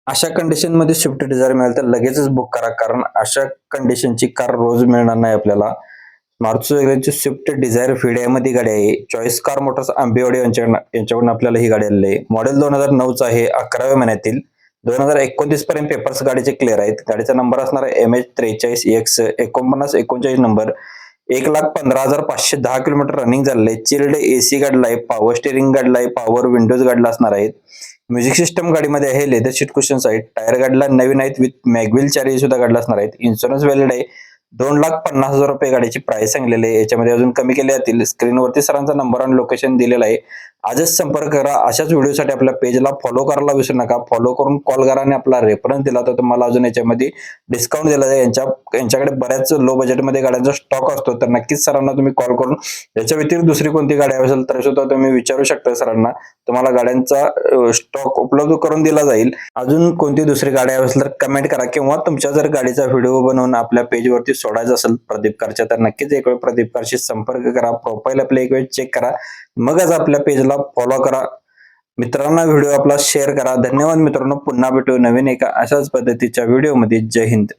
अशा कंडिशनमध्ये Swift Dzire मिळेल तर लगेचच बुक करा, कारण अशा कंडिशनची कार रोज मिळणार नाही आपल्याला. मारुती सुझुकीची स्विफ्ट डिझायर व्हीडीआयमध्ये गाडी आहे. चॉईस कार मोटर्स आंबेवाडी यांच्याकडून आपल्याला ही गाडी आलेली आहे. मॉडेल 2009चं आहे, 11व्या महिन्यातील. 2029 पर्यंत पेपर्स गाडीचे क्लिअर आहेत. गाडीचा नंबर असणार आहे MH43X 4939 नंबर. 1,15,510 किलोमीटर रनिंग झालेलं आहे. चिल्ड एसी गाडीला आहे, पॉवर स्टिअरिंग गाडीला आहे, पॉवर विंडोज गाडीला असणार आहेत. म्युझिक सिस्टम गाडीमध्ये आहे, लेदर सीट कुशन्स आहेत. टायर गाडीला नवीन आहेत विथ मॅगविल चारी सुद्धा गाडीला असणार आहेत. इन्शुरन्स व्हॅलिड आहे. 2,50,000 रुपये गाडीची प्राइस सांगलेली आहे. याच्यामध्ये अजून कमी केले जातील. स्क्रीनवरती सरांचा नंबर आणि लोकेशन दिलेलं आहे. आजच संपर्क करा. अशाच व्हिडिओसाठी आपल्या पेजला फॉलो करायला विसरू नका. फॉलो करून कॉल करा आणि आपला रेफरन्स दिला तर तुम्हाला अजून याच्यामध्ये डिस्काउंट दिला जाईल. यांच्याकडे बऱ्याच लो बजेटमध्ये गाड्यांचा स्टॉक असतो, तर नक्कीच सरांना तुम्ही कॉल करून याच्या व्यतिरिक्त दुसरी कोणती गाडी असेल तर सुद्धा तुम्ही विचारू शकता सरांना. तुम्हाला गाड्यांचा स्टॉक उपलब्ध करून दिला जाईल. अजून कोणती दुसरी गाडी असेल तर कमेंट करा, किंवा तुमच्या जर गाडीचा व्हिडिओ बनवून आपल्या पेजवरती सोडायचा असेल प्रदीप कारच्या, तर नक्कीच एक वेळ प्रदीप कारशी संपर्क करा. प्रोफाईल आपले एक वेळ चेक करा, मगच आपल्या पेजला फॉलो करा. मित्रांना व्हिडिओ आपला शेअर करा. धन्यवाद मित्रांनो. पुन्हा भेटू नवीन एका अशाच पद्धतीच्या व्हिडिओमध्ये. जय हिंद.